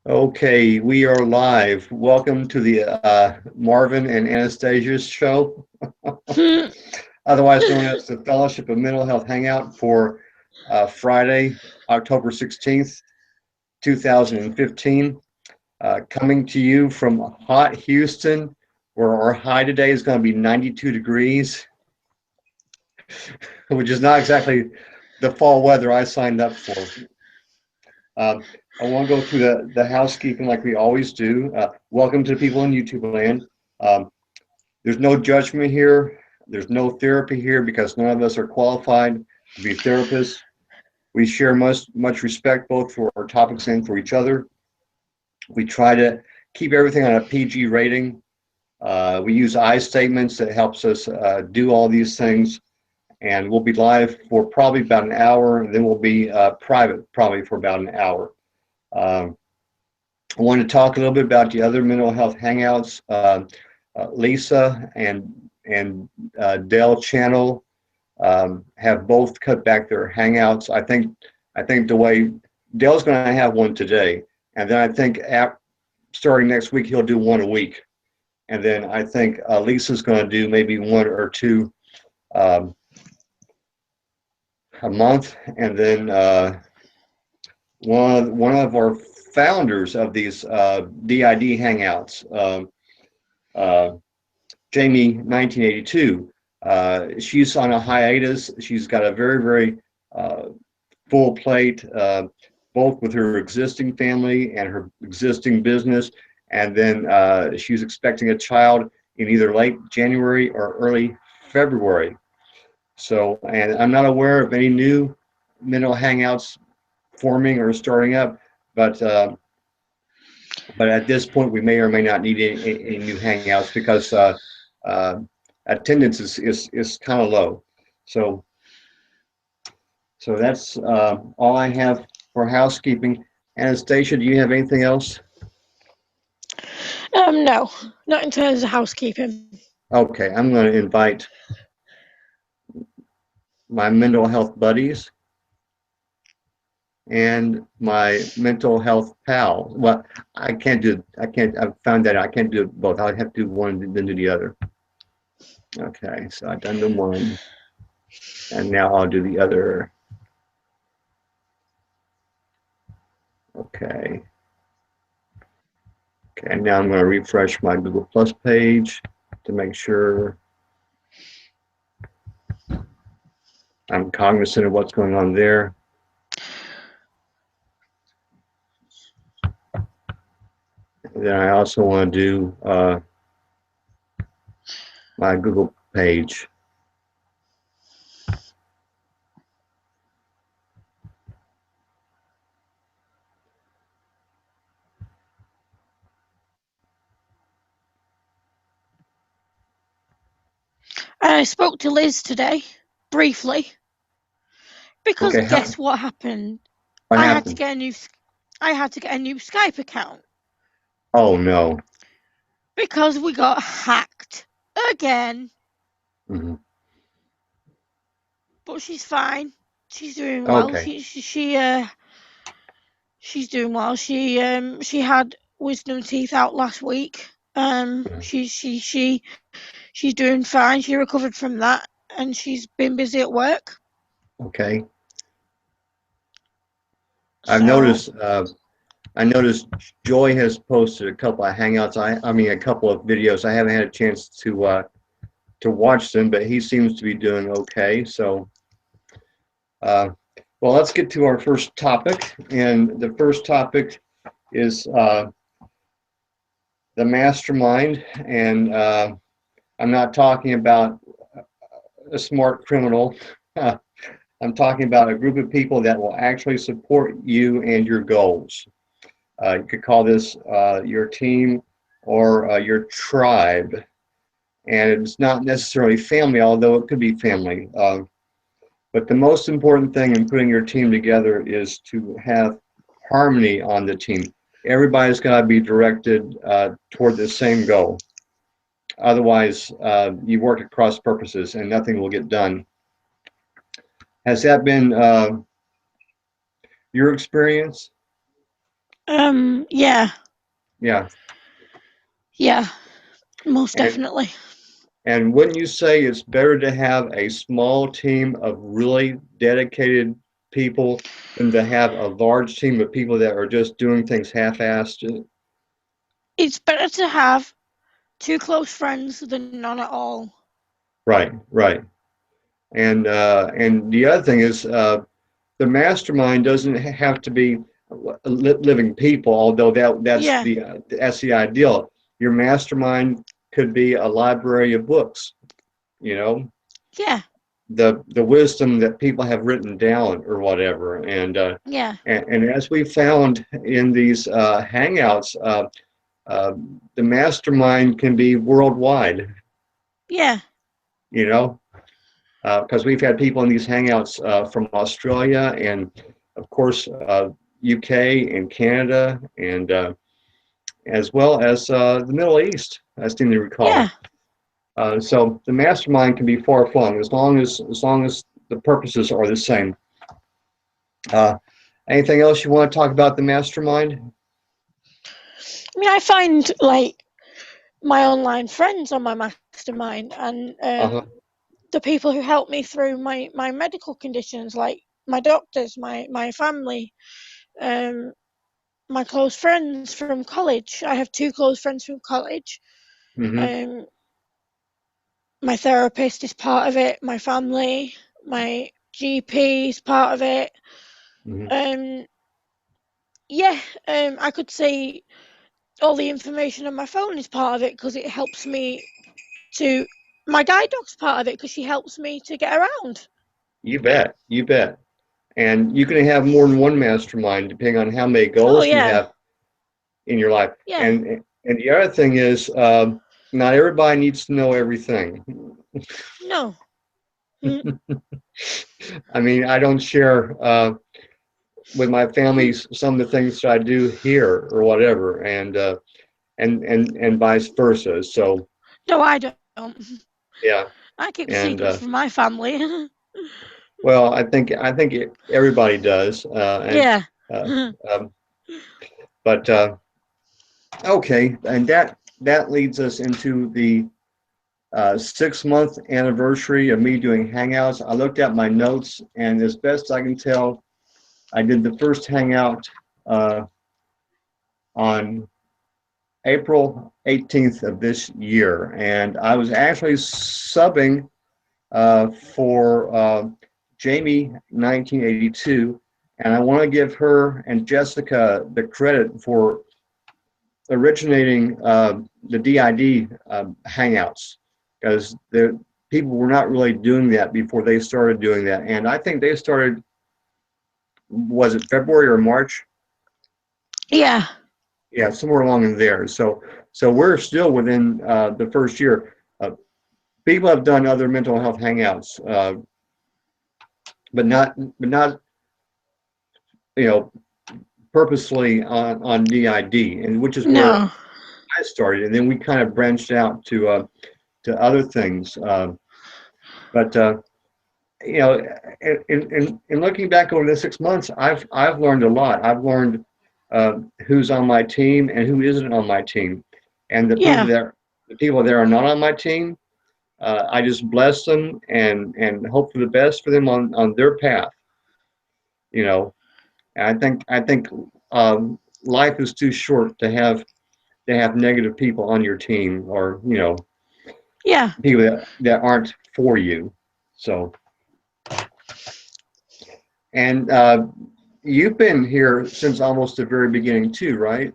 Okay, we are live. Welcome to the Marvin and Anastasia's show, Hmm. otherwise known as the Fellowship of Mental Health Hangout for Friday, October 16th, 2015. Coming to you from hot Houston, where our high today is going to be 92 degrees, which is not exactly the fall weather I signed up for. Um, I want to go through the housekeeping like we always do. Welcome to the people in YouTube land. Um, there's no judgment here. There's no therapy here because none of us are qualified to be therapists. We share much respect both for our topics and for each other. We try to keep everything on a PG rating. We use I statements that helps us do all these things. And we'll be live for probably about an hour, and then we'll be private probably for about an hour. Um, I want to talk a little bit about the other mental health hangouts. Lisa and Dell Channel have both cut back their hangouts. I think the way Dell's going to have one today, and then I think starting next week he'll do one a week, and then I think Lisa's going to do maybe one or two um, a month, and then one of our founders of these DID hangouts. Uh, Jamie 1982. She's on a hiatus. She's got a very uh, full plate, both with her existing family and her existing business. And then she's expecting a child in either late January or early February. So, and I'm not aware of any new mental hangouts forming or starting up, but at this point, we may or may not need any new hangouts because uh, attendance is kind of low. So so that's all I have for housekeeping. Anastasia, do you have anything else? No, not in terms of housekeeping. Okay, I'm going to invite my mental health buddies and my mental health pal. Well, I can't, I've found that I can't do both. I have to do one and then do the other. Okay, so I've done the one, and now I'll do the other. Okay. Okay, and now I'm going to refresh my Google Plus page to make sure I'm cognizant of what's going on there. And then I also want to do my Google page. I spoke to Liz today, briefly, because Okay, guess what happened? what I had to happened? get a new, I had to get a new Skype account Oh no. because we got hacked again. Hmm. But she's fine. She's doing well. Okay, She's doing well. She had wisdom teeth out last week. She's doing fine. She recovered from that, and she's been busy at work. okay. I've So noticed. I noticed Joy has posted a couple of hangouts. I mean, a couple of videos. I haven't had a chance to watch them, but he seems to be doing okay. So, uh, well, let's get to our first topic, and the first topic is the mastermind, and I'm not talking about a smart criminal. I'm talking about a group of people that will actually support you and your goals. You could call this your team or your tribe, and it's not necessarily family, although it could be family. But the most important thing in putting your team together is to have harmony on the team. Everybody's got to be directed toward the same goal. Otherwise, you work at cross purposes and nothing will get done. Has that been your experience? Yeah, Yeah. yeah, most And definitely. and wouldn't you say it's better to have a small team of really dedicated people than to have a large team of people that are just doing things half-assed? It's better to have two close friends than none at all. Right, right. And the other thing is, the mastermind doesn't have to be living people, although Yeah, that's the ideal. Your mastermind could be a library of books, you know, yeah, the wisdom that people have written down or whatever. yeah, And as we found in these hangouts, uh, the mastermind can be worldwide, yeah, you know, because we've had people in these hangouts from Australia and, of course, UK and Canada, and as well as the Middle East, I seem to yeah. recall. So the mastermind can be far flung as long as the purposes are the same. Uh, Anything else you want to talk about the mastermind? I mean, I find like my online friends on my mastermind, and Uh-huh. the people who help me through my medical conditions, like my doctors, my family, um, my close friends from college. I have two close friends from college. Hmm. Um, my therapist is part of it. My family, my GP is part of it. Hmm. Um, yeah, I could say all the information on my phone is part of it because it helps me to. My guide dog's part of it because she helps me to get around. You bet. You bet. And you can have more than one mastermind depending on how many Oh goals you yeah, have in your life. yeah, And the other thing is, not everybody needs to know everything. no, mm, I mean, I don't share with my family some of the things that I do here or whatever, and vice versa. So no, I don't. yeah, I keep and secrets from my family. well, I think everybody does, and Yeah, uh, um, but okay, and that leads us into the 6-month anniversary of me doing Hangouts. I looked at my notes, and as best I can tell, I did the first Hangout uh, on April 18th of this year, and I was actually subbing for Jamie 1982, and I want to give her and Jessica the credit for originating the DID Hangouts, because the people were not really doing that before they started doing that, and I think they started, was it February or March? yeah, Yeah, somewhere along in there. So we're still within the first year. People have done other mental health hangouts, but not you know purposely on DID, and which is where no, I started, and then we kind of branched out to other things. But you know, in looking back over the 6 months, I've learned a lot. I've learned who's on my team and who isn't on my team, and yeah, the people that are not on my team, I just bless them and hope for the best for them on their path. You know, and I think life is too short to have negative people on your team, or yeah, people that aren't for you. So, and you've been here since almost the very beginning too, right?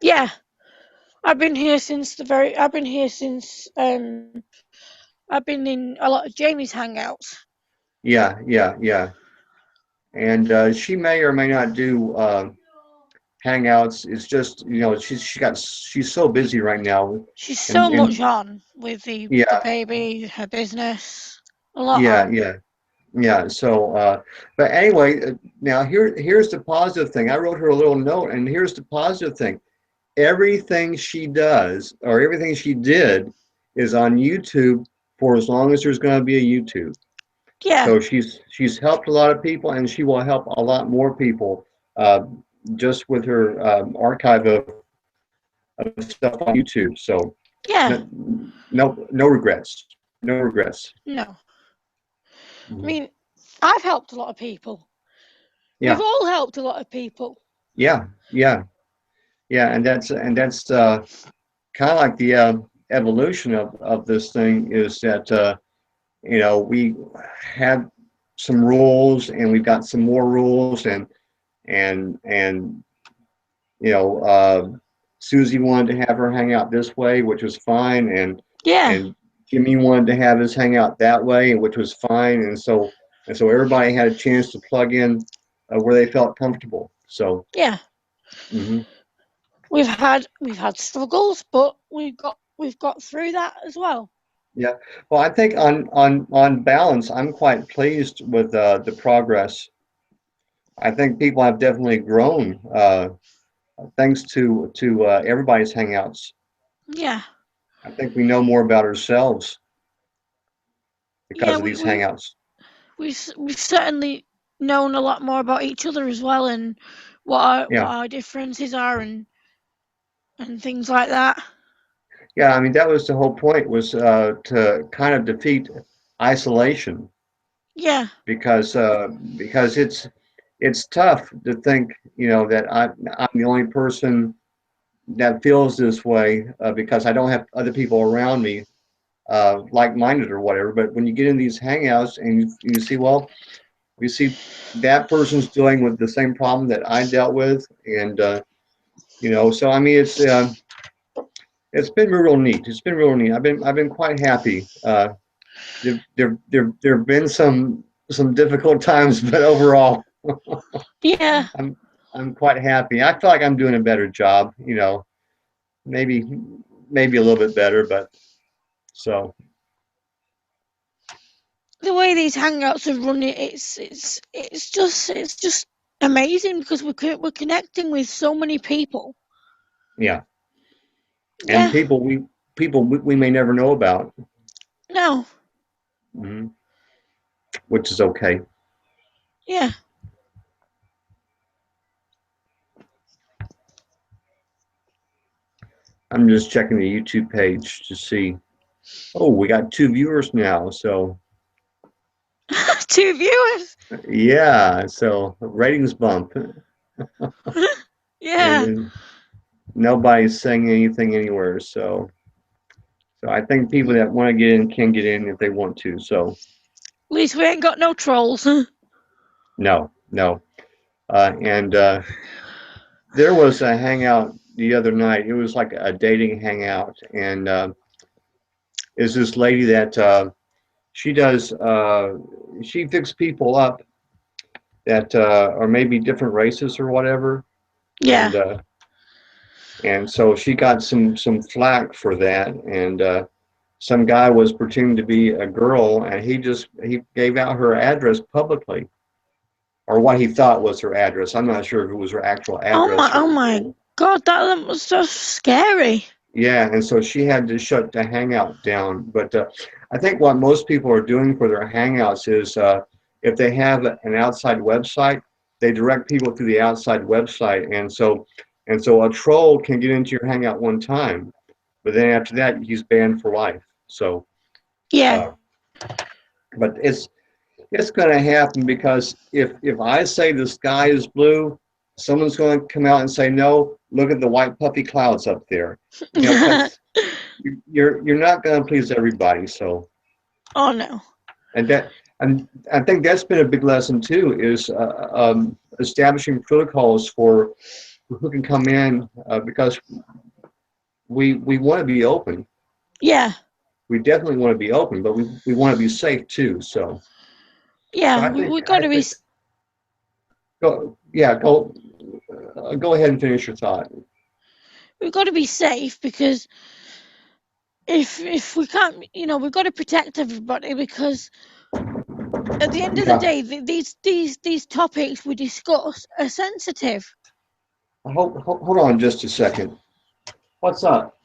yeah. I've been here since I've been in a lot of Jamie's hangouts. Yeah, yeah, yeah. And she may or may not do hangouts. It's just she's so busy right now, She's so much and on with the yeah, baby, her business, a lot yeah, on. yeah, yeah. So, but anyway, now here's the positive thing. I wrote her a little note, and here's the positive thing. Everything she does, or everything she did, is on YouTube for as long as there's going to be a YouTube. Yeah, So she's helped a lot of people, and she will help a lot more people uh, just with her archive of stuff on YouTube. So Yeah. no, no regrets. No regrets. No. I Mhm. mean, I've helped a lot of people. We've Yeah, all helped a lot of people. yeah, yeah, yeah, and that's kind of like the evolution of this thing is that we had some rules and we've got some more rules and Susie wanted to have her hang out this way, which was fine, Yeah. and Jimmy wanted to have his hang out that way, which was fine, and so everybody had a chance to plug in where they felt comfortable. So, Yeah. mhm. We've had struggles, but we've got through that as well. Yeah. Well, I think on balance, I'm quite pleased with the progress. I think people have definitely grown thanks to everybody's hangouts. Yeah. I think we know more about ourselves Yeah, because of we these we hangouts. we've certainly known a lot more about each other as well, and what Yeah. our differences are, and things like that. Yeah. I mean, that was the whole point was to kind of defeat isolation Yeah. because it's tough to think that I'm the only person that feels this way because I don't have other people around me like-minded or whatever. But when you get in these hangouts and you see, well, you see that person's dealing with the same problem that I dealt with, and so I mean, it's been real neat. It's been real neat. I've been quite happy. There've been some difficult times, but overall, Yeah. I'm I'm quite happy. I feel like I'm doing a better job. Maybe maybe a little bit better, but so The way these hangouts are running, it's just amazing because we're connecting with so many people. yeah. And Yeah. people we may never know about, No. mhm, which is okay. Yeah. I'm just checking the YouTube page to see. Oh, we got 2 viewers now. So Two viewers. yeah, so ratings bump, and Yeah. then nobody's saying anything anywhere. So I think people that want to get in can get in if they want to. So At least we ain't got no trolls. no, no, and there was a hangout the other night. It was like a dating hangout, and is this lady that she does she picks people up that are maybe different races or whatever, Yeah. and so she got some flack for that, and some guy was pretending to be a girl, and he gave out her address publicly, or what he thought was her address. I'm not sure if it was her actual Oh my. address Oh or. my God. That was so scary. Yeah, and so she had to shut the hangout down. But I think what most people are doing for their hangouts is if they have an outside website, they direct people to the outside website, and so a troll can get into your hangout one time, but then after that he's banned for life. So, Yeah. uh, but it's going to happen because if I say the sky is blue, someone's going to come out and say no. Look at the white puffy clouds up there. Because you're not going to please everybody. So, Oh no. and I think that's been a big lesson too, is establishing protocols for who can come in, because we want to be open. Yeah. We definitely want to be open, but we want to be safe too. So Yeah. I We think we got I to be. think go ahead and finish your thought. We've got to be safe because if we can't, we've got to protect everybody because at the end of the Yeah, day, these topics we discuss are sensitive. hold on just a second. What's up?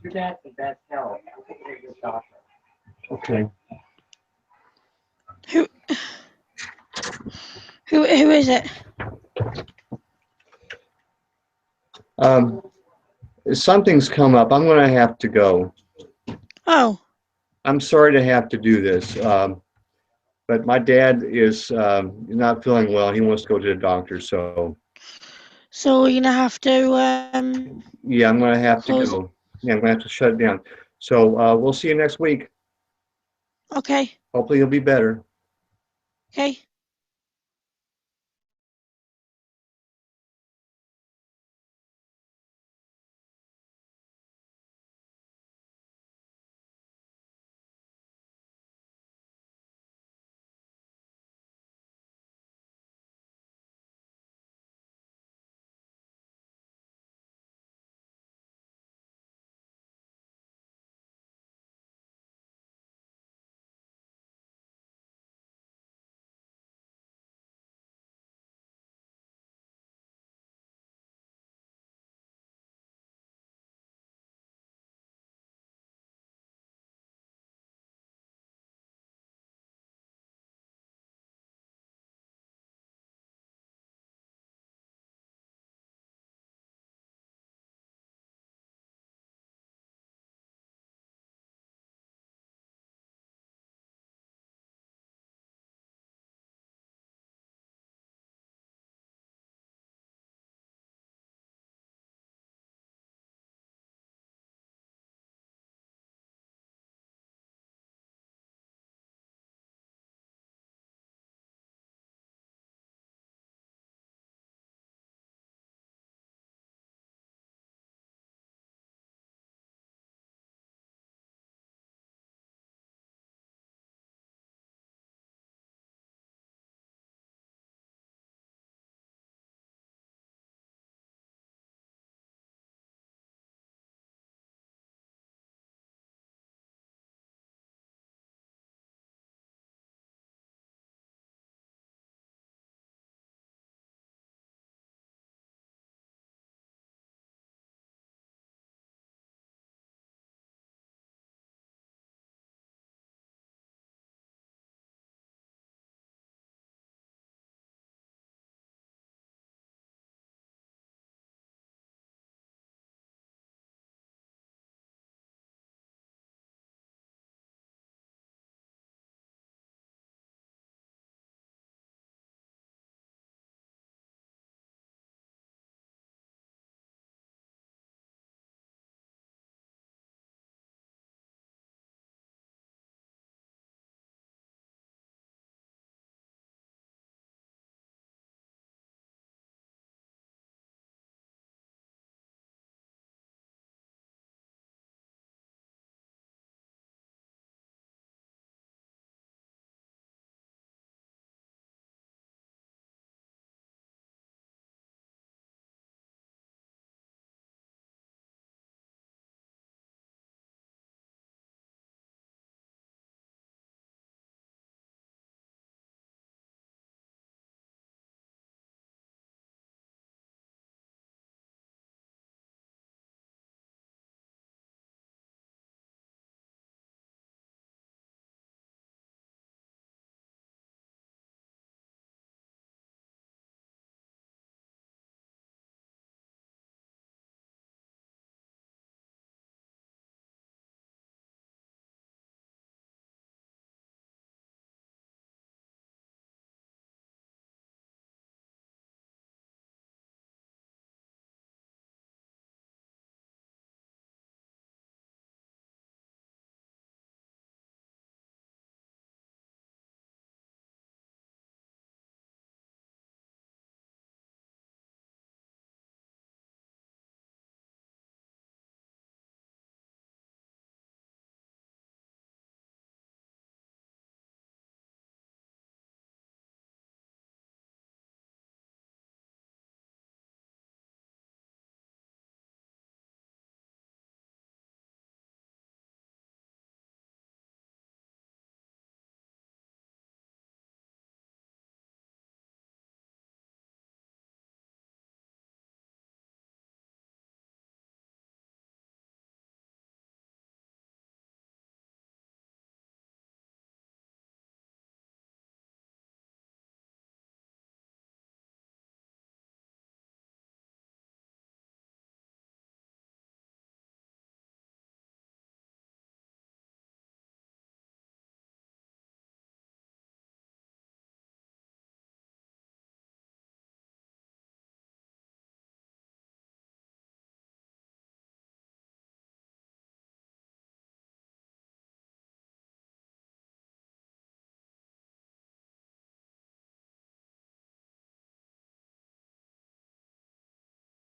Your dad said that's hell. Okay. Who Who is it? Something's come up. I'm going to have to go. Oh, I'm sorry to have to do this, but my dad is not feeling well. He wants to go to the doctor, so so you're gonna have to yeah, I'm going to have to close. go. Yeah, I'm going to have to shut it down. So we'll see you next week. Okay, Hopefully you'll be better. okay.